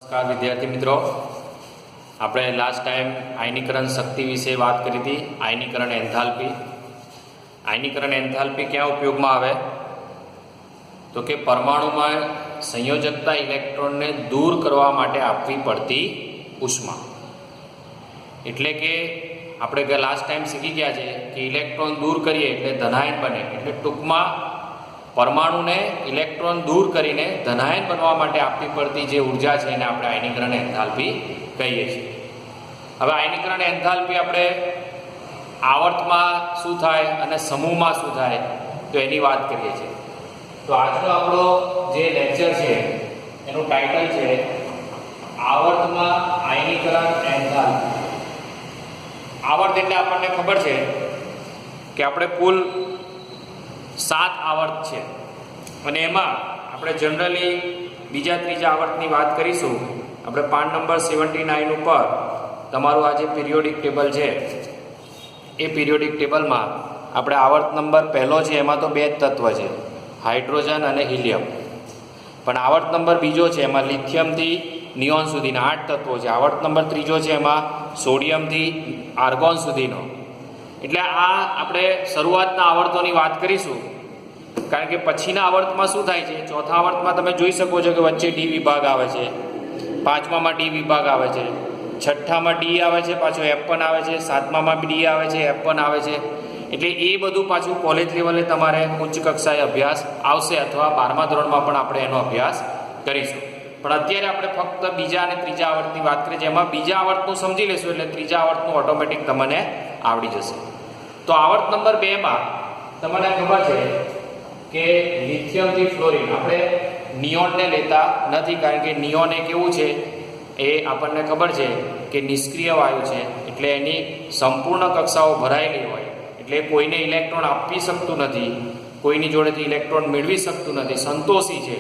નમસ્કાર વિદ્યાર્થી મિત્રો, આપણે લાસ્ટ ટાઈમ આયનીકરણ શક્તિ વિશે વાત કરી હતી. આયનીકરણ એન્થાલ્પી. આયનીકરણ એન્થાલ્પી ક્યાં ઉપયોગમાં આવે તો કે પરમાણુમાં સંયોજકતા ઇલેક્ટ્રોનને દૂર કરવા માટે આપવી પડતી ઉષ્મા. એટલે કે આપણે લાસ્ટ ટાઈમ શીખી ગયા છે કે ઇલેક્ટ્રોન દૂર કરીએ એટલે ધનાયન બને. એટલે ટૂંકમાં પરમાણુને ઇલેક્ટ્રોન દૂર કરીને ધનાયન બનવા માટે આપવી પડતી જે ઉર્જા છે એને આપણે આયનીકરણ એન્થાલ્પી કહીએ છીએ. હવે આયનીકરણ એન્થાલ્પી આપણે આવર્તમાં શું થાય અને સમૂહમાં શું થાય તો એની વાત કરીએ છીએ. તો આજનો આપણો જે લેક્ચર છે એનું ટાઇટલ છે આવર્તમાં આયનીકરણ એન્થાલ્પી. આવર્ત એટલે આપણને ખબર છે કે આપણે કુલ 7 આવર્ત છે અને એમાં આપણે જનરલી બીજા ત્રીજા આવર્તની વાત કરીશું. આપણે પાન નંબર 79 ઉપર તમારું આ જે પિરિયોડિક ટેબલ છે એ પિરિયોડિક ટેબલમાં આપણે આવર્ત નંબર પહેલો છે એમાં તો 2 જ તત્વ છે, હાઇડ્રોજન અને હિલિયમ. પણ આવર્ત નંબર બીજો છે એમાં લિથિયમથી નિયોન સુધીના 8 તત્વો છે. આવર્ત નંબર ત્રીજો છે એમાં સોડિયમથી આર્ગોન સુધીનો. એટલે આ આપણે શરૂઆતના આવર્તોની વાત કરીશું, કારણ કે પછીના આવર્તમાં શું થાય છે, ચોથા આવર્તમાં તમે જોઈ શકો છો કે વચ્ચે ડી વિભાગ આવે છે, પાંચમામાં ડી વિભાગ આવે છે, છઠ્ઠામાં ડી આવે છે, પાછો એફ પણ આવે છે, સાતમામાં ડી આવે છે, એફ પણ આવે છે. એટલે એ બધું પાછું કોલેજ લેવલે તમારે ઉચ્ચ કક્ષાએ અભ્યાસ આવશે અથવા 12મા ધોરણમાં પણ આપણે એનો અભ્યાસ કરીશું. પણ અત્યારે આપણે ફક્ત બીજા અને ત્રીજા આવર્તની વાત કરીએ, જેમાં બીજા આવર્તનું સમજી લેશું એટલે ત્રીજા આવર્તનું ઓટોમેટિક તમને આવડી જશે. તો આવર્ત નંબર 2માં તમને ખબર છે કે લિથિયમથી ફ્લોરિન. આપણે નિયોનને લેતા નથી, કારણ કે નિયોન એ કેવું છે, એ આપણને ખબર છે કે નિષ્ક્રિય વાયુ છે. એટલે એની સંપૂર્ણ કક્ષાઓ ભરાયેલી હોય એટલે કોઈને ઇલેક્ટ્રોન આપી શકતું નથી, કોઈની જોડેથી ઇલેક્ટ્રોન મેળવી શકતું નથી, સંતોષી છે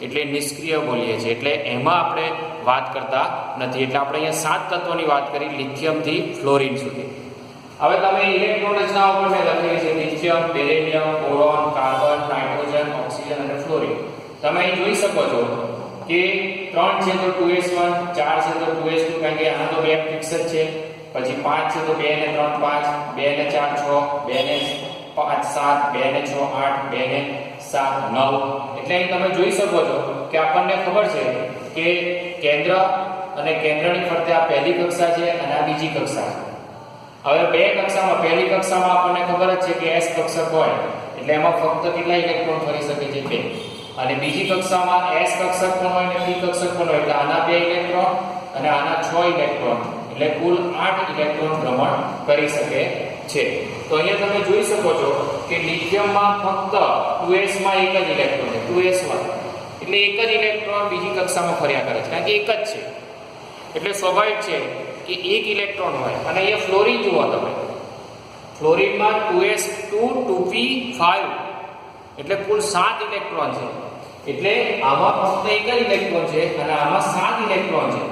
એટલે નિષ્ક્રિય બોલીએ છીએ. એટલે એમાં આપણે વાત કરતા નથી. એટલે આપણે અહીંયા 7 તત્વોની વાત કરી લિથિયમથી ફ્લોરિન સુધી. હવે તમે ઇલેક્ટ્રોન રચનાઓ પર મેં લખેલી છે lithium, beryllium, boron, carbon, nitrogen, oxygen અને ફ્લોરિન. તમે અહીં જોઈ શકો છો કે 3 છે તો 2s1, 4 છે તો 2s2, કારણ કે આના તો 2 ફિક્સ જ છે. પછી 5 છે તો 2 ને 3 5, 2 ને 4 6, 2 ને 5 7, 2 ને 6 8, 2 ને 7 9. એટલે અહીં તમે જોઈ શકો છો કે આપણને ખબર છે કે કેન્દ્ર અને કેન્દ્રની ફરતે આ પહેલી કક્ષા છે અને આ બીજી કક્ષા છે. હવે બે કક્ષામાં, પહેલી કક્ષામાં આપણને ખબર જ છે કે s કક્ષક હોય એટલે એમાં ફક્ત કેટલા ઇલેક્ટ્રોન ફરી શકે છે, 2. અને બીજી કક્ષામાં s કક્ષક પણ હોય અને p કક્ષક પણ હોય એટલે આના 2 ઇલેક્ટ્રોન અને આના 6 ઇલેક્ટ્રોન, એટલે કુલ 8 ઇલેક્ટ્રોન ભ્રમણ કરી શકે છે. તો અહીંયા તમે જોઈ શકો છો કે લિથિયમમાં ફક્ત 2s માં એક જ ઇલેક્ટ્રોન છે, 2s1. એટલે એક જ ઇલેક્ટ્રોન બીજી કક્ષામાં ફર્યા કરે છે, કારણ કે એક જ છે. એટલે સ્વાભાવિક છે કે એક ઇલેક્ટ્રોન હોય. અને અહીંયા ફ્લોરિન જુઓ તમે, ફ્લોરિનમાં 2s2 2p5 એટલે કુલ 7 ઇલેક્ટ્રોન છે. એટલે આમાં ફક્ત એક જ ઇલેક્ટ્રોન છે અને આમાં 7 ઇલેક્ટ્રોન છે.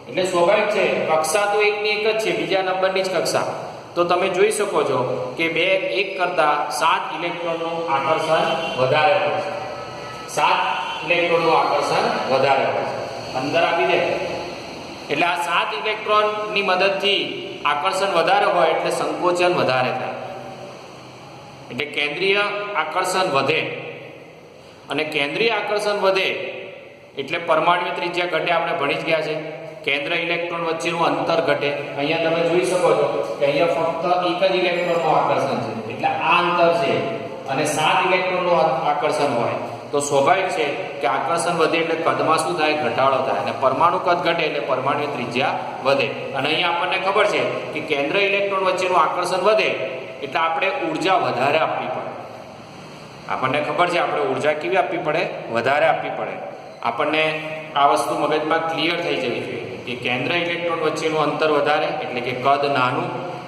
એટલે સ્વાભાવિક છે કક્ષા તો એકની એક જ છે, બીજા નંબરની જ કક્ષા. તો તમે જોઈ શકો છો કે એક કરતા 7 ઇલેક્ટ્રોનનું આકર્ષણ વધારે હોય છે. 7 ઇલેક્ટ્રોનનું આકર્ષણ વધારે હોય છે. અંદર આપી દે એટલે આ 7 ઇલેક્ટ્રોનની મદદથી આકર્ષણ વધારે હોય એટલે સંકોચન વધારે થાય. એટલે કેન્દ્રીય આકર્ષણ વધે અને કેન્દ્રીય આકર્ષણ વધે એટલે પરમાણ્વીય ત્રિજ્યા ઘટે. આપણે ભણી જ ગયા છે. કેન્દ્ર ઇલેક્ટ્રોન વચ્ચેનું અંતર ઘટે. અહીંયા તમે જોઈ શકો છો કે અહીંયા ફક્ત એક જ ઇલેક્ટ્રોનનું આકર્ષણ છે એટલે આ અંતર છે અને 7 ઇલેક્ટ્રોનનું આકર્ષણ હોય તો સ્વાભાવિક છે કે આકર્ષણ વધે એટલે કદમાં શું થાય, ઘટાડો થાય. અને પરમાણુ કદ ઘટે એટલે પરમાણુ ત્રિજ્યા વધે. અને અહીંયા આપણને ખબર છે કે કેન્દ્ર ઇલેક્ટ્રોન વચ્ચેનું આકર્ષણ વધે એટલે આપણે ઉર્જા વધારે આપવી પડે. આપણને ખબર છે આપણે ઉર્જા કેવી આપવી પડે, વધારે આપવી પડે. આપણને આ વસ્તુ મગજમાં ક્લિયર થઈ જવી જોઈએ કે કેન્દ્ર ઇલેક્ટ્રોન વચ્ચેનું અંતર વધારે એટલે કે કદ નાનું,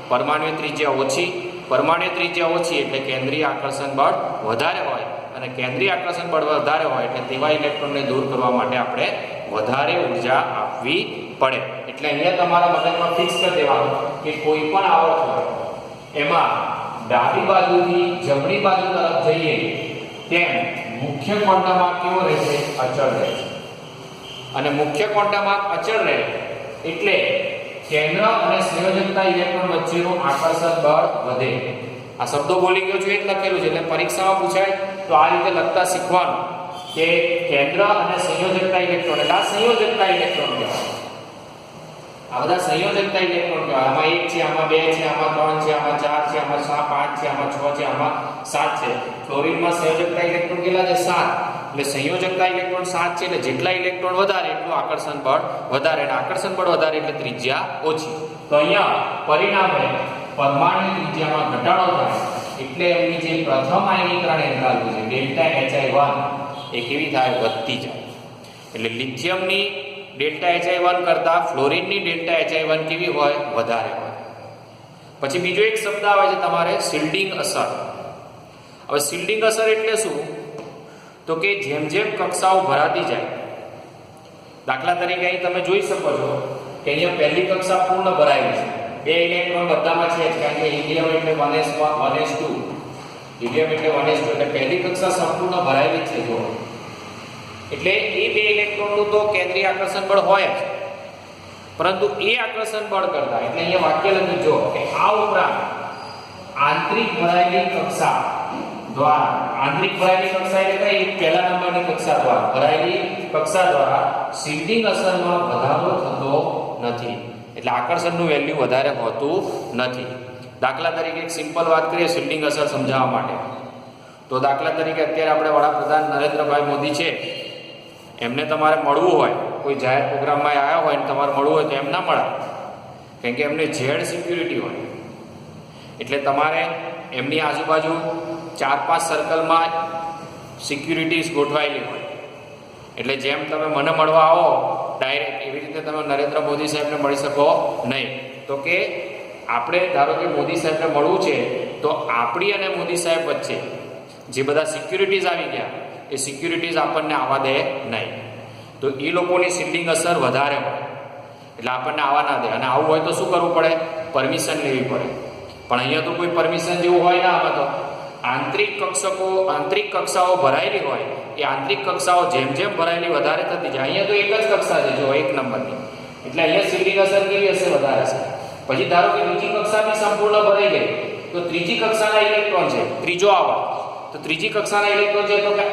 પરમાણુ ત્રિજ્યા ઓછી. પરમાણુ ત્રિજ્યા ઓછી એટલે કેન્દ્રીય આકર્ષણ બળ વધારે હોય અને કેન્દ્રીય આકર્ષણ બળ વધારે હોય એટલે તેવા ઇલેક્ટ્રોનને દૂર કરવા માટે આપણે વધારે ઉર્જા આપવી પડે. એટલે અહીંયા તમારા મગજમાં ફિક્સ કરી દેવાનું કે કોઈ પણ આવર્ત હોય એમાં ડાબી બાજુથી જમણી બાજુ તરફ જઈએ તેમ મુખ્ય ક્વોન્ટમમાં કેવો રહેશે, અચળ રહેશે. અને મુખ્ય ક્વોન્ટમમાં અચળ રહે એટલે કેન્દ્ર અને સંયોજકતા ઇલેક્ટ્રોન વચ્ચેનું આકર્ષણ બળ વધે. આ શબ્દો બોલી ગયો છું એ જ લખેલું છે, એટલે પરીક્ષામાં પૂછાય તો આ રીતે લખતા શીખવાનું કે કેન્દ્ર અને સંયોજકતા ઇલેક્ટ્રોન, એટલે આ સંયોજકતા ઇલેક્ટ્રોન કહેવાય. આ બધા સંયોજકતા ઇલેક્ટ્રોન કહેવાય. આમાં 1 છે, આમાં 2 છે, આમાં 3 છે, આમાં 4 છે, આમાં 5 છે, આમાં 6 છે, આમાં 7 છે. ફ્લોરિનમાં સંયોજકતા ઇલેક્ટ્રોન કેટલા છે? 7. એટલે સંયોજકતા ઇલેક્ટ્રોન 7 છે, એટલે જેટલા ઇલેક્ટ્રોન વધારે એટલું આકર્ષણ બળ વધારે, અને આકર્ષણ બળ વધારે એટલે ત્રિજ્યા ઓછી. તો અહીંયા પરિણામે પરમાણુ ત્રિજ્યામાં ઘટાડો થાય એટલે એમની જે પ્રથમ આયનીકરણ એન્થાલ્પી છે ડેલ્ટા Hi1 એ કેવી થાય? વધતી જાય. એટલે લિથિયમની ડેલ્ટા Hi1 કરતા ફ્લોરિનની ડેલ્ટા Hi1 કેવી હોય? વધારે હોય. પછી બીજો એક શબ્દ આવે છે તમારે શિલ્ડિંગ અસર. હવે શિલ્ડિંગ અસર એટલે શું? તો કે જેમ જેમ કક્ષાઓ ભરાતી જાય, દાખલા તરીકે અહીં તમે જોઈ શકો છો કે અહીંયા પહેલી કક્ષા પૂર્ણ ભરાયેલી છે, 2 ઇલેક્ટ્રોન બધામાં છે, કારણ કે હિલિયમ એટલે 1s1 હિલિયમ એટલે 1s2, એટલે પહેલી કક્ષા સંપૂર્ણ ભરાયેલી છે. જો એટલે એ 2 ઇલેક્ટ્રોનનું તો કેન્દ્રીય આકર્ષણ બળ હોય જ, પરંતુ એ આકર્ષણ બળ કરતા, એટલે અહીંયા વાક્ય લખ્યું જો કે આ ઉપરાંત આંતરિક ભરાયેલી કક્ષા દ્વારા, આંતરિક ભરાયેલી કક્ષા એટલે કઈ? પહેલા નંબરની કક્ષા દ્વારા, ભરાયેલી કક્ષા દ્વારા શિલ્ડિંગ અસરમાં વધારો થતો નથી. એટલે આકર્ષણનું વેલ્યુ વધારે હોતું નથી. દાખલા તરીકે એક સિમ્પલ વાત કરીએ શિલ્ડિંગ અસર સમજાવવા માટે. તો દાખલા તરીકે અત્યારે આપણે વડાપ્રધાન નરેન્દ્રભાઈ મોદી છે, એમને તમારે મળવું હોય, કોઈ જાહેર પ્રોગ્રામમાં આવ્યા હોય અને તમારે મળવું હોય તો એમ ના મળે, કારણ કે એમને ઝેડ સિક્યુરિટી હોય. એટલે તમારે એમની આજુબાજુ 4-5 સર્કલમાં સિક્યુરિટીઝ ગોઠવાયેલી હોય. એટલે જેમ તમે મને મળવા આવો ડાયરેક્ટ, એવી રીતે તમે નરેન્દ્ર મોદી સાહેબને મળી શકો નહીં. તો કે આપણે ધારો કે મોદી સાહેબને મળવું છે, તો આપણી અને મોદી સાહેબ વચ્ચે જે બધા સિક્યુરિટીઝ આવી ગયા, એ સિક્યુરિટીઝ આપણને આવવા દે નહીં. તો એ લોકોની શિલ્ડિંગ અસર વધારે હોય, એટલે આપણને આવવા ના દે. અને આવું હોય તો શું કરવું પડે? પરમિશન લેવી પડે. પણ અહીંયા તો કોઈ પરમિશન જેવું હોય ના. આમાં તો આંતરિક કક્ષાઓ ભરાયેલી હોય, એ આંતરિક કક્ષાઓ જેમ જેમ ભરાયેલી વધારે થતી જાય. અહીંયા તો એક જ કક્ષા છે, જો 1 નંબરની, એટલે અહીંયા શિલ્ડિંગ અસર કેવી હશે? વધારે છે. પછી ધારો કે બીજી કક્ષા બી સંપૂર્ણ ભરાઈ ગઈ, તો ત્રીજી કક્ષાના ઇલેક્ટ્રોન છે, ત્રીજો આવર્ત, તો ત્રીજી કક્ષાના ઇલેક્ટ્રોન છે, તો કે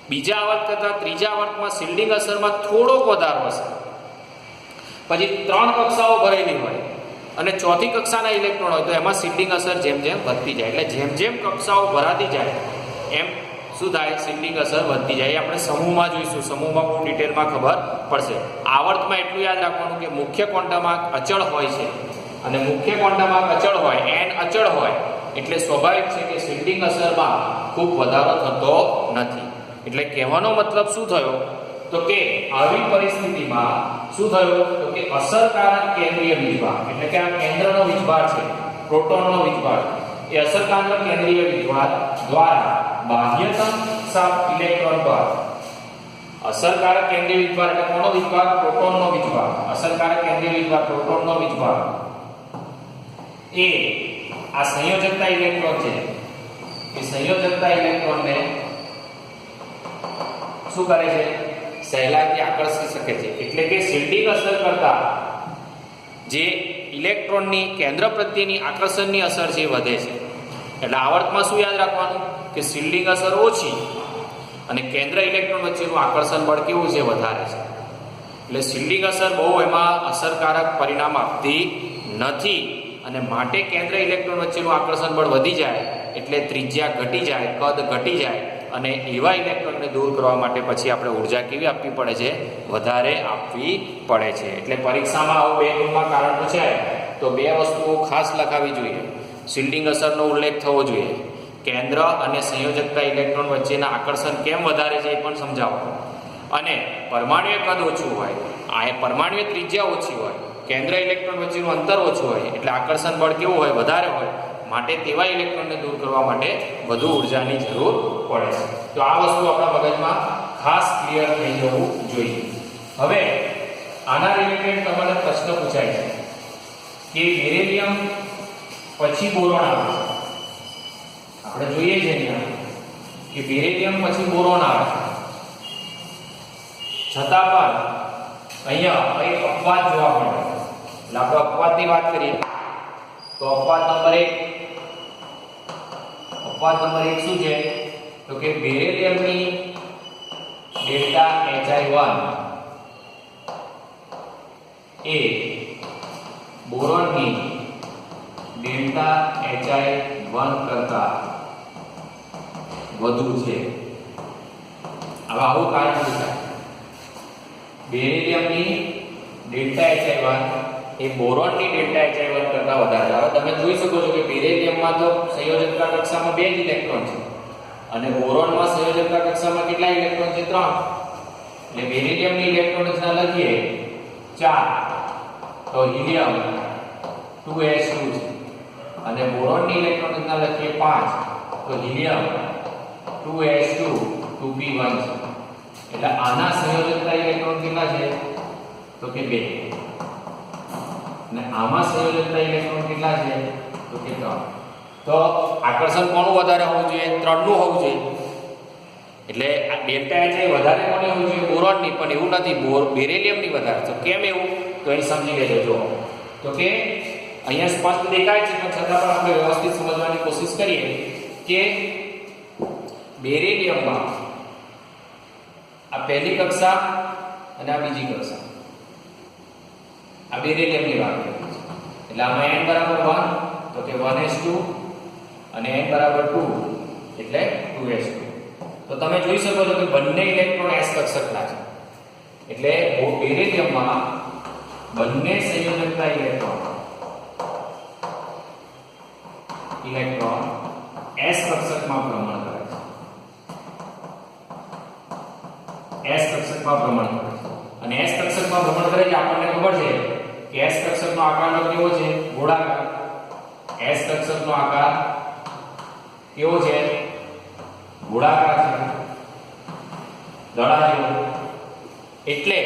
બીજા આવર્ત કરતા ત્રીજા આવર્તમાં શિલ્ડિંગ અસરમાં થોડોક વધારો હશે. પછી 3 કક્ષાઓ ભરેલી હોય અને ચોથી કક્ષાના ઇલેક્ટ્રોન હોય, તો એમાં શિલ્ડિંગ અસર જેમ જેમ વધતી જાય. એટલે જેમ જેમ કક્ષાઓ ભરાતી જાય એમ શું થાય? શિલ્ડિંગ અસર વધતી જાય. આપણે સમૂહમાં જોઈશું, સમૂહમાં બહુ ડિટેલમાં ખબર પડશે. આવર્તમાં એટલું યાદ રાખવાનું કે મુખ્ય ક્વોન્ટમમાં અચળ હોય છે, અને મુખ્ય ક્વોન્ટમમાં અચળ હોય, n અચળ હોય, એટલે સ્વાભાવિક છે કે શિલ્ડિંગ અસરમાં ખૂબ વધારો થતો નથી. એટલે કહેવાનો મતલબ શું થયો? તો કે આવી પરિસ્થિતિમાં શું થયું? તો કે અસરકારક કેન્દ્રીય વીજભાર, એટલે કે આ કેન્દ્રનો વીજભાર છે, પ્રોટોનનો વીજભાર, એ અસરકારક કેન્દ્રીય વીજભાર દ્વારા બાહ્યતમ સાપ ઇલેક્ટ્રોન પર, અસરકારક કેન્દ્રીય વીજભાર એટલે કોનો વીજભાર? પ્રોટોનનો વીજભાર. અસરકારક કેન્દ્રીય વીજભાર પ્રોટોનનો વીજભાર એ આ સંયોજકતા ઇલેક્ટ્રોન છે, એ સંયોજકતા ઇલેક્ટ્રોનને શું કરે છે? સહેલાઈથી આકર્ષી શકે છે. એટલે કે શિલ્ડિંગ અસર કરતા જે ઇલેક્ટ્રોનની કેન્દ્ર પ્રત્યેની આકર્ષણની અસર છે વધે છે. એટલે આવર્તમાં શું યાદ રાખવાનું? કે શિલ્ડિંગ અસર ઓછી અને કેન્દ્ર ઇલેક્ટ્રોન વચ્ચેનું આકર્ષણ બળ કેવું છે? વધારે છે. એટલે શિલ્ડિંગ અસર બહુ એમાં અસરકારક પરિણામ આપતી નથી, અને માટે કેન્દ્ર ઇલેક્ટ્રોન વચ્ચેનું આકર્ષણ બળ વધી જાય એટલે ત્રિજ્યા ઘટી જાય, કદ ઘટી જાય, અને એવા ઇલેક્ટ્રોનને દૂર કરવા માટે પછી આપણે ઉર્જા કેવી આપવી પડે છે? વધારે આપવી પડે છે. એટલે પરીક્ષામાં આવું 2 ગુણમાં કારણ પૂછાય તો 2 વસ્તુઓ ખાસ લખાવી જોઈએ. શિલ્ડિંગ અસરનો ઉલ્લેખ થવો જોઈએ, કેન્દ્ર અને સંયોજકતા ઇલેક્ટ્રોન વચ્ચેના આકર્ષણ કેમ વધારે છે એ પણ સમજાવો, અને પરમાણુય કદ ઓછું હોય, આ પરમાણુય ત્રિજ્યા ઓછી હોય, કેન્દ્ર ઇલેક્ટ્રોન વચ્ચેનું અંતર ઓછું હોય, એટલે આકર્ષણ બળ કેવું હોય? વધારે હોય. માટે તેવા ઇલેક્ટ્રોનને દૂર કરવા માટે વધુ ઉર્જાની જરૂર પડે છે. તો આ વસ્તુ આપણા મગજમાં ખાસ ક્લિયર થઈ જવું જોઈએ. હવે આના રિલેટેડ તમારે પ્રશ્ન પૂછાય છે કે બેરિલિયમ પછી બોરોન આવે છે. આપણે જોઈએ છે અહીંયા કે બેરિલિયમ પછી બોરોન આવે છે. છતાં પણ અહીંયા એક અપવાદ જોવા મળે. એટલે આપણે અપવાદની વાત કરીએ તો અપવાદ નંબર 1 શું છે? તો કે બેરિલિયમની ડેલ્ટા HI1 એ બોરોનની ડેલ્ટા HI1 કરતા વધુ છે. હવે આવું કારણ શું છે? બેરિલિયમની ડેલ્ટા HI1 એ બોરોનની ડેલ્ટા HI1 કરતા વધારે. હવે તમે જોઈ શકો છો કે બેરિલિયમમાં તો સંયોજકતા કક્ષામાં 2 જ ઇલેક્ટ્રોન છે અને બોરોનમાં સંયોજકતા કક્ષામાં કેટલા ઇલેક્ટ્રોન છે? 3. એટલે બેરિલિયમની ઇલેક્ટ્રોન રચના લખીએ 4 તો હિલિયમ 2s2 છે અને બોરોનની ઇલેક્ટ્રોન રચના લખીએ 5 તો હિલિયમ 2s2 2p1 છે. એટલે આના સંયોજકતા ઇલેક્ટ્રોન કેટલા છે? તો કે 2. અને આમાં સંયોજકતા ઇલેક્ટ્રોન કેટલા છે? તો કે 3. તો આકર્ષણ કોનું વધારે હોવું જોઈએ? 3 નું હોવું જોઈએ. એટલે આ ડેલ્ટા HI વધારે કોની હોવું જોઈએ? બોરોનની. પણ એવું નથી, બેરિલિયમની વધારે. તો કેમ એવું? તો અહીં સમજી લેજો. જો તો કે અહીંયા સ્પષ્ટ દેખાય છે પણ છતાં પણ આપણે વ્યવસ્થિત સમજવાની કોશિશ કરીએ કે બેરિલિયમમાં આ પહેલી કક્ષા અને આ બીજી કક્ષા, આ બેરિલિયમની વાત કરીએ છીએ. એટલે આમાં n બરાબર 1 તો કે 1s2 અને n બરાબર 2 એટલે 2s2. તો તમે જોઈ શકો છો કે બંને ઇલેક્ટ્રોન s કક્ષકના છે. એટલે બેરિલિયમમાં બંને સંયોજકતા ઇલેક્ટ્રોન s કક્ષકમાં ભ્રમણ કરે છે. s કક્ષકમાં ભ્રમણ કરે છે અને s કક્ષકમાં ભ્રમણ કરે છે આપણને ખબર છે કે s કક્ષકનો આકાર કેવો છે? ગોળાકાર. s કક્ષકનો આકાર કેવો છે? ગોળાકાર છે, દડા જેવો. એટલે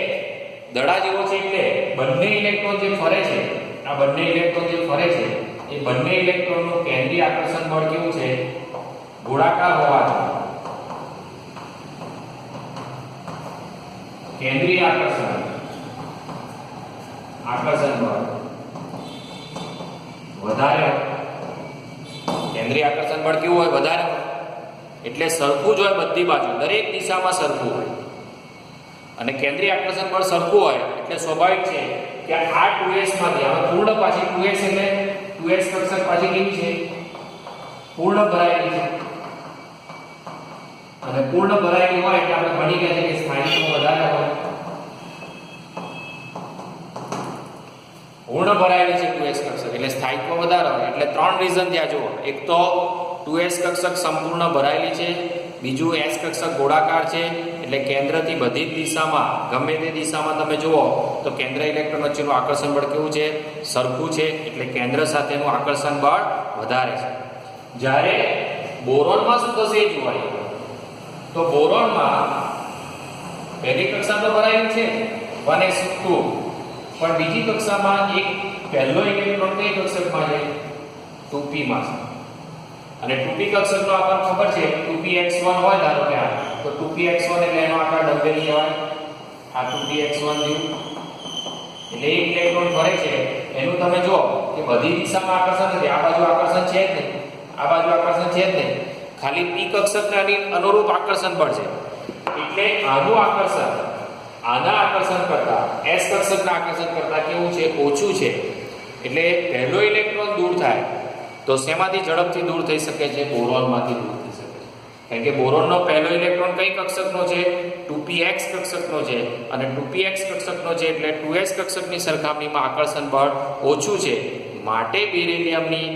દડા જેવો છે એટલે બંને ઇલેક્ટ્રોન જે ફરે છે, આ બંને ઇલેક્ટ્રોન જે ફરે છે એ બંને ઇલેક્ટ્રોનનું કેન્દ્રીય આકર્ષણ બળ કેવું છે? ગોળાકાર હોવાથી કેન્દ્રીય આકર્ષણ બળ વધારે. કેન્દ્રીય આકર્ષણ બળ કેવું હોય? વધારે. એટલે સરખું જ હોય બધી બાજુ, દરેક દિશામાં સરખું હોય. અને કેન્દ્રીય આકર્ષણ બળ સરખું હોય એટલે સ્વાભાવિક છે કે આ 2s માંથી હવે પૂર્ણ પાછી 2s એટલે 2s કક્ષક પાછી કેવી છે? પૂર્ણ ભરાયેલી છે. અને પૂર્ણ ભરાયેલી હોય એટલે આપણે ભણી ગયા છે કે સ્થાયીત્વ વધારે હોય. પૂર્ણ ભરાયેલી છે 2s કક્ષક એટલે સ્થાયીત્વ વધારે હોય. એટલે 3 રીઝન ત્યાં જુઓ. એક તો 2s કક્ષક સંપૂર્ણ ભરાયેલી છે, બીજું s કક્ષક ગોળાકાર છે એટલે કેન્દ્રથી બધી જ દિશામાં, ગમે તે દિશામાં તમે જુઓ તો કેન્દ્ર ઇલેક્ટ્રોન વચ્ચેનું આકર્ષણ બળ કેવું છે? સરખું છે. એટલે કેન્દ્ર સાથેનું આકર્ષણ બળ વધારે છે. જ્યારે બોરોનમાં શું થશે એ જોવાય. તો બોરોનમાં પહેલી કક્ષા તો ભરાયેલી છે 1s2, પણ બીજી કક્ષામાં એક પહેલો ઇલેક્ટ્રોન કઈ કક્ષકમાં છે? 2p માં છે. અને 2p કક્ષકનો આકાર ખબર છે 2px1 હોય ધારો કે આ, તો 2px1 એટલે એનો આકાર ડબેલી કહેવાય. આ 2px1 જેવું. એટલે એક ઇલેક્ટ્રોન ફરે છે એનું તમે જો કે બધી દિશામાં આકર્ષણ નથી. આ બાજુ આકર્ષણ છે જ નહીં, આ બાજુ આકર્ષણ છે જ નહીં, ખાલી p કક્ષકના અનુરૂપ આકર્ષણ બળ છે. એટલે આનું આકર્ષણ આના આકર્ષણ કરતા s કક્ષકના આકર્ષણ કરતા કેવું છે? ઓછું છે. એટલે પહેલો ઇલેક્ટ્રોન દૂર થાય તો શેમાંથી ઝડપથી દૂર થઈ શકે છે? બોરોનમાંથી દૂર થઈ શકે છે. કારણ કે બોરોનનો પહેલો ઇલેક્ટ્રોન કઈ કક્ષકનો છે? 2px કક્ષકનો છે. અને 2px કક્ષકનો છે એટલે 2s કક્ષકની સરખામણીમાં આકર્ષણ બળ ઓછું છે. માટે બેરિલિયમની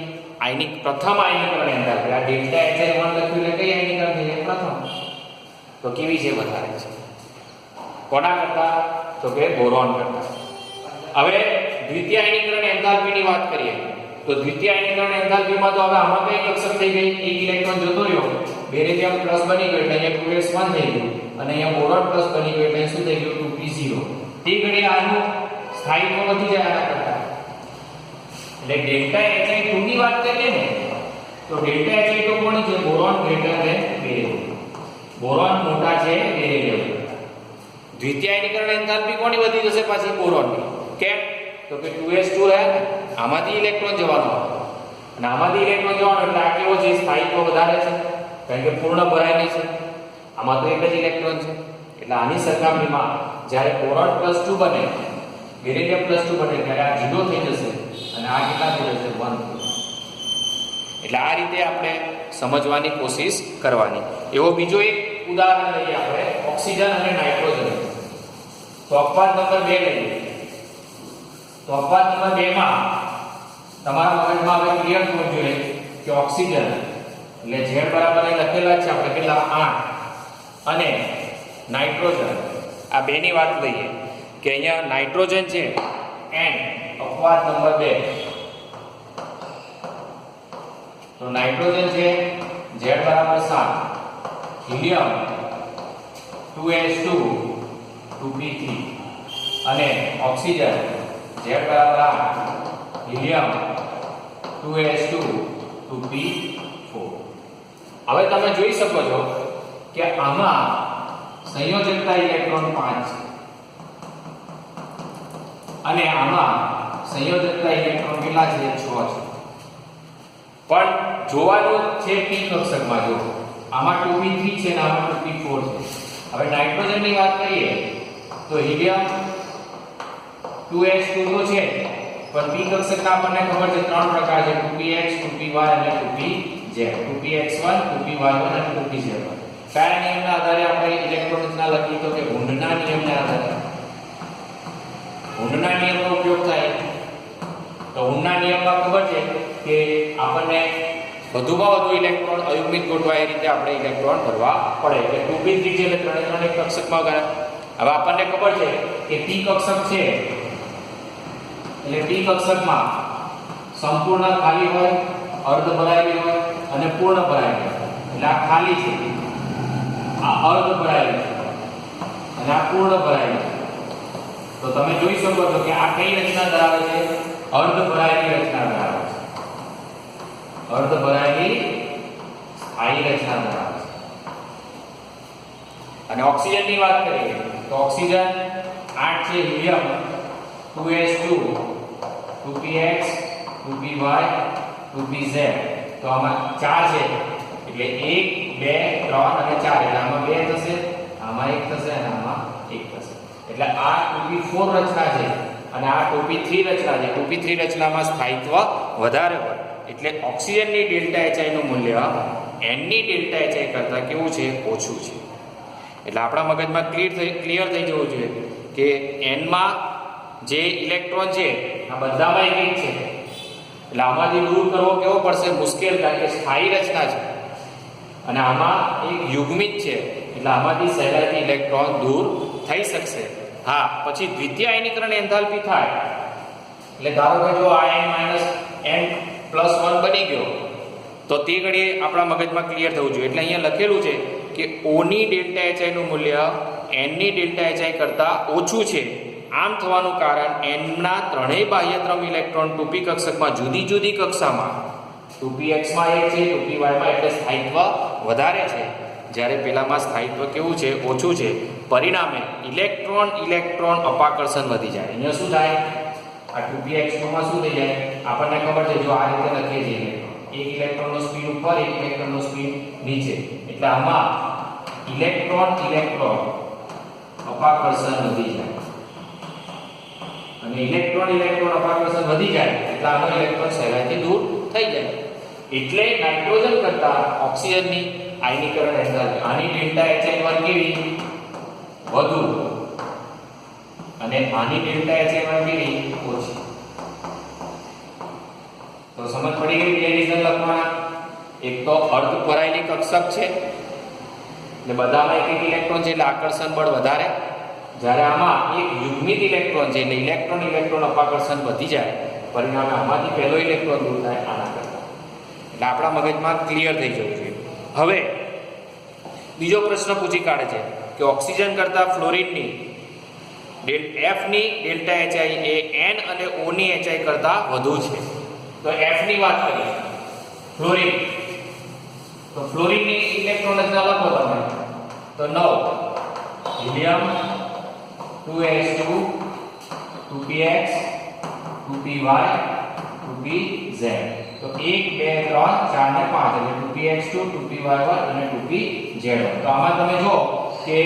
પ્રથમ આયનીકરણ એન્થાલ્પી, આ ડેલ્ટા HI1 લખ્યું એટલે કઈ આયનીકરણ થઈ? પ્રથમ. તો કેવી છે? વધારે છે. કોના કરતા? તો કે બોરોન કરતા. હવે દ્વિતીય આયનીકરણ એન્થાલ્પીની વાત કરીએ તો દ્વિતીય આયનીકરણ એન્થાલ્પીમાં તો હવે આમાં કઈ કક્ષક થઈ ગઈ? એક ઇલેક્ટ્રોન જતો રહ્યો, બેરિલિયમ પ્લસ બની ગયો એટલે અહીંયા 2s1 થઈ ગયું અને અહીંયા બોરોન પ્લસ બની ગયો એટલે શું થઈ ગયું? 2p0. તે ઘડી આનું સ્થાયીત્વ વધી જાય આના કરતા. એટલે ડેલ્ટા HI2 ની વાત કરીએ ને તો ડેલ્ટા HI2 કોની છે? Boron greater than beryllium. Boron મોટા છે બેરિલિયમ કરતા. દ્વિતીય આયનીકરણ એન્થાલ્પી કોની વધી જશે પાછી? બોરોનની. કેમ? તો કે 2s2 રહ્યા ને, આમાંથી ઇલેક્ટ્રોન જવાનો અને આમાંથી ઇલેક્ટ્રોન જવાનો એટલે આ કેવો છે? સ્થાયીત્વ વધારે છે, કારણ કે પૂર્ણ ભરાયેલી છે. આમાં તો એક જ ઇલેક્ટ્રોન છે, એટલે આની સરખામણીમાં જ્યારે બોરોન +2 બને, બેરિલિયમ +2 બને ત્યારે આ 0 થઈ જશે અને આ કેટલા થઈ જશે? 1. એટલે આ રીતે આપણે સમજવાની કોશિશ કરવાની. એવો બીજો એક ઉદાહરણ લઈએ આપણે, ઓક્સિજન અને નાઇટ્રોજન. તો અપવાદ નંબર 2 લઈએ. તો અપવાદ નંબર 2 માં તમારા મગજમાં હવે ક્લિયર થવું જોઈએ કે ઓક્સિજન એટલે Z બરાબર અહીં લખેલા છે આપણે કેટલા? 8 અને નાઇટ્રોજન આ બેની વાત લઈએ કે અહીંયા નાઇટ્રોજન છે N, અપવાદ નંબર 2. તો નાઇટ્રોજન છે Z બરાબર 7, હિલિયમ 2s2 2p3 અને ઓક્સિજન Z બરાબર 8, હિલિયમ 2s2 2p4. હવે તમે જોઈ શકો છો કે આમાં સંયોજકતા ઇલેક્ટ્રોન 5 છે અને આમાં સંયોજકતા ઇલેક્ટ્રોન કેટલા છે? 6 છે. પણ જોવાનું છે p કક્ષકમાં. જો આમાં 2p3 છે અને આમાં 2p4 છે. હવે નાઇટ્રોજનની વાત કરીએ તો હિલિયમ 2s2 તો છે, પણ p કક્ષકના આપણને ખબર છે 3 પ્રકાર છે: 2px, 2py અને 2pz. 2px1, 2py1 અને 2pz. કયા નિયમના આધારે આપણે ઇલેક્ટ્રોન રચના લખી? તો કે હુન્ડના નિયમના આધારે. હુન્ડના નિયમનો ઉપયોગ થાય. તો હુન્ડના નિયમમાં ખબર છે કે આપણને વધુમાં વધુ ઇલેક્ટ્રોન અયુગ્મિત ગોઠવાય એ રીતે આપણે ઇલેક્ટ્રોન ભરવા પડે. એટલે 2p3 છે એટલે ત્રણે એક કક્ષકમાં ગયા. હવે આપણને ખબર છે કે p કક્ષક છે એટલે p કક્ષકમાં સંપૂર્ણ ખાલી હોય, અર્ધ ભરાયેલી હોય અને પૂર્ણ ભરાયેલી હોય. એટલે આ ખાલી છે, આ અર્ધ ભરાયેલી છે અને આ પૂર્ણ ભરાયેલી છે. તો તમે જોઈ શકો છો કે આ કઈ રચના ધરાવે છે? અર્ધ ભરાયેલી રચના ધરાવે છે. અર્ધ ભરાયેલી સ્થાયી રચના ધરાવે છે. અને ઓક્સિજનની વાત કરીએ તો ઓક્સિજન 8 છે, helium 2s2 2px 2py 2pz. તો આમાં 4 છે એટલે 1 2 3 અને 4 એટલે આમાં 2 થશે, આમાં 1 થશે અને આમાં 1 થશે. એટલે આ 2p4 રચના છે અને આ 2p3 રચના છે. 2p3 રચનામાં સ્થાયિત્વ વધારે હોય એટલે ઓક્સિજનની ΔHI નું મૂલ્ય N ની ΔHI કરતાં કેવું છે? ઓછું છે. એટલે આપણા મગજમાં ક્લિયર થઈ જવું જોઈએ કે N માં જે ઇલેક્ટ્રોન છે આ બધામાં એક એક છે. એટલે આમાંથી દૂર કરવો કેવો પડશે? મુશ્કેલ, કારણ કે સ્થાયી રચના છે અને આમાં એક યુગ્મિત છે એટલે આમાંથી સહેલાઈથી ઇલેક્ટ્રોન દૂર થઈ શકશે. હા, પછી દ્વિતીય આયનીકરણ એન્થાલ્પી થાય એટલે ધારો કે જો n+1 બની ગયો તો તે ઘડીએ આપણા મગજમાં ક્લિયર થવું જોઈએ. એટલે અહીંયા લખેલું છે કે O ની ΔHI નું મૂલ્ય N ની ΔHI કરતાં ઓછું છે. આમ થવાનું કારણ N ના ત્રણેય બાહ્યતમ ઇલેક્ટ્રોન 2p કક્ષકમાં જુદી જુદી કક્ષામાં 2px માં 1 છે, 2py માં એટલે સ્થાયિત્વ વધારે છે, જ્યારે પેલામાં સ્થાયિત્વ કેવું છે? ઓછું છે. પરિણામે ઇલેક્ટ્રોન અપાકર્ષણ વધી જાય. અહીંયા શું થાય? આ 2px2 માં શું થઈ જાય? આપણને ખબર છે, જો આ રીતે લખીએ છીએ એક ઇલેક્ટ્રોનનો સ્પિન ઉપર, એક ઇલેક્ટ્રોનનો સ્પિન નીચે, એટલે આમાં ઇલેક્ટ્રોન અપાકર્ષણ વધી જાય અને ઇલેક્ટ્રોન અપાકર્ષણ વધી જાય એટલે આનો ઇલેક્ટ્રોન સહેલાઈથી દૂર થઈ જાય. એટલે નાઇટ્રોજન કરતા ઓક્સિજનની આયનીકરણ એન્થાલ્પી આની ΔHI1 કેવી? વધુ અને આની ΔHI1 કેવી? ઓછી. તો સમજ પડી ગઈ બે રીઝન લખવાના. એક તો અર્ધ ભરાયેલી કક્ષક છે એટલે બધામાં એક એક ઇલેક્ટ્રોન છે એટલે આકર્ષણ બળ વધારે, જ્યારે આમાં એક યુગ્મિત ઇલેક્ટ્રોન છે એટલે ઇલેક્ટ્રોન અપાકર્ષણ વધી જાય. પરિણામે આમાંથી પહેલો ઇલેક્ટ્રોન દૂર થાય આના કરતા. એટલે આપણા મગજમાં ક્લિયર થઈ જવું જોઈએ. હવે બીજો પ્રશ્ન પૂછી કાઢે છે કે ઓક્સિજન કરતા ફ્લોરિનની F ની ΔHI એ N અને O ની HI કરતા વધુ છે. તો F ની વાત કરીએ ફ્લોરિન, તો ફ્લોરિનની ઇલેક્ટ્રોન રચના લખો તમે તો 9 helium 2s2 2px 2py 2pz. તો 1 2 3 4 ને 5 એટલે 2px2 2py1 અને 2pz1. તો આમાં તમે જો કે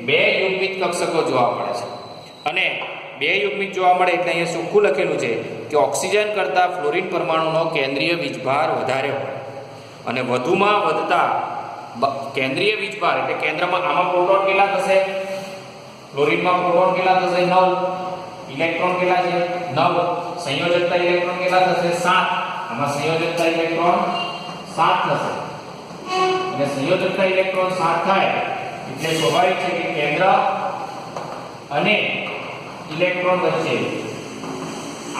બે યુગ્મિત કક્ષકો જોવા મળે છે અને બે યુગ્મિત જોવા મળે એટલે અહીંયા ચોખ્ખું લખેલું છે કે ઓક્સિજન કરતાં ફ્લોરિન પરમાણુનો કેન્દ્રીય વીજભાર વધારે હોય અને વધુમાં વધતા કેન્દ્રીય વીજભાર એટલે કેન્દ્રમાં આમાં પ્રોટોન કેટલા થશે, ફ્લોરિનમાં પ્રોટોન કેટલા થશે 9, ઇલેક્ટ્રોન કેટલા છે 9, સંયોજકતા ઇલેક્ટ્રોન કેટલા થશે 7, આમાં સંયોજકતા ઇલેક્ટ્રોન 7 થશે. એટલે સંયોજકતા ઇલેક્ટ્રોન 7 થાય એટલે સ્વાભાવિક છે કે કેન્દ્ર અને ઇલેક્ટ્રોન વચ્ચે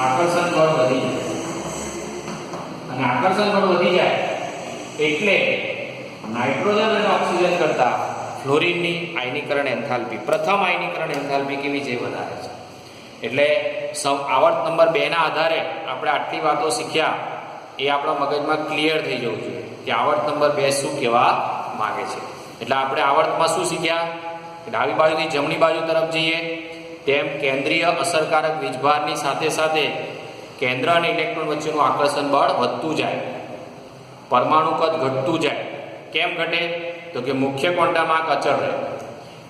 આકર્ષણ બળ વધી જાય અને આકર્ષણ બળ વધી જાય એટલે નાઇટ્રોજન અને ઓક્સિજન કરતા ફ્લોરિનની આયનીકરણ એન્થાલ્પી, પ્રથમ આયનીકરણ એન્થાલ્પી કેવી છે વધારે છે. એટલે આવર્ત નંબર 2 ના આધારે આપણે આટલી વાતો શીખ્યા એ આપણા મગજમાં ક્લિયર થઈ જવું જોઈએ કે આવર્ત નંબર 2 શું કહેવા માંગે છે. એટલે આપણે આવર્તમાં શું શીખ્યા કે ડાબી બાજુથી જમણી બાજુ તરફ જઈએ તેમ કેન્દ્રીય અસરકારક વીજભારની સાથે સાથે કેન્દ્ર અને ઇલેક્ટ્રોન વચ્ચેનું આકર્ષણ બળ વધતું જાય, પરમાણુ કદ ઘટતું જાય. કેમ ઘટે તો કે મુખ્ય ક્વોન્ટામાં અચળ રહે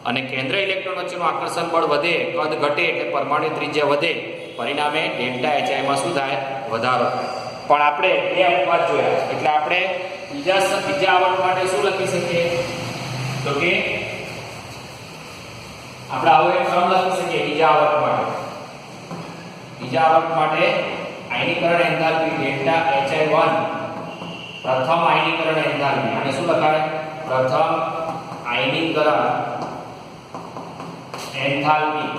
અને કેન્દ્ર ઇલેક્ટ્રોન વચ્ચેનું આકર્ષણ બળ વધે, કદ ઘટે એટલે પરમાણુ ત્રિજ્યા વધે, પરિણામે ડેલ્ટા HI માં શું થાય વધારો થાય. પણ આપણે બે અપવાદ જોયા એટલે આપણે બીજા આવર્ત માટે શું લખી શકીએ તો કે આપણે આવો એક ક્રમ લખી શકીએ બીજા આવર્ત માટે આયનીકરણ એન્થાલ્પી ડેલ્ટા HI1 પ્રથમ આયનીકરણ એન્થાલ્પી અને શું લખાય પ્રથમ આયનીકરણ એન્થાલ્પી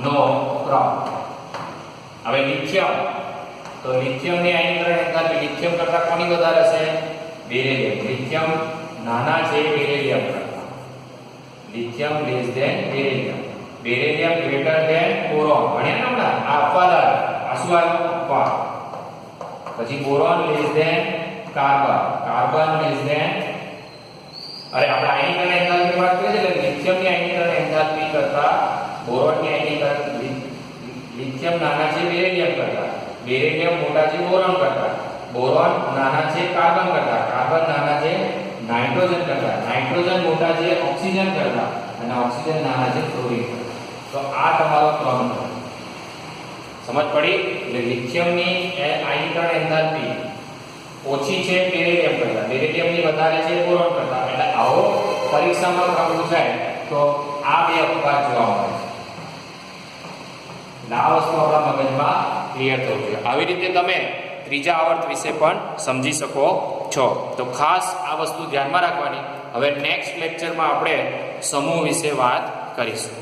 નો ક્રમ. હવે લિથિયમ, તો લિથિયમની આયનીકરણ એન્થાલ્પી લિથિયમ કરતા કોની વધારે છે બેરિલિયમ. લિથિયમ નાના છે બેરિલિયમ કરતા, lithium less than beryllium, beryllium greater than boron. ભણ્યા ને હમણાં આ અપવાદ આવે, આ શું આવ્યું અપવાદ. પછી boron less than carbon, carbon less than આપણે આયનીકરણ એન્થાલ્પી વાત કરીએ એટલે લિથિયમની આયનીકરણ એન્થાલ્પી કરતા બોરોનની આયનીકરણ લિથિયમ નાના છે બેરિલિયમ કરતા, બેરિલિયમ મોટા છે બોરોન કરતા, બોરોન નાના છે કાર્બન કરતા, કાર્બન નાના છે નાઇટ્રોજન કરતા, નાઇટ્રોજન મોટા છે ઓક્સિજન કરતા અને ઓક્સિજન નાના છે ફ્લોરિન કરતા. તો આ તમારો ક્રમ છે. સમજ પડી? એટલે લિથિયમની આયનીકરણ એન્થાલ્પી ઓછી છે બેરિલિયમ કરતા, બેરિલિયમની વધારે છે બોરોન કરતા. એટલે આવો પરીક્ષામાં ક્રમ પૂછાય તો આ બે અપવાદ જોવા મળે છે. આ વસ્તુ આપણા મગજમાં ક્લિયર થવું જોઈએ. આવી રીતે તમે ત્રીજા આવર્ત વિશે પણ સમજી શકો છો. તો ખાસ આ વસ્તુ ધ્યાનમાં રાખવાની. હવે નેક્સ્ટ લેક્ચરમાં આપણે સમૂહ વિશે વાત કરીશું.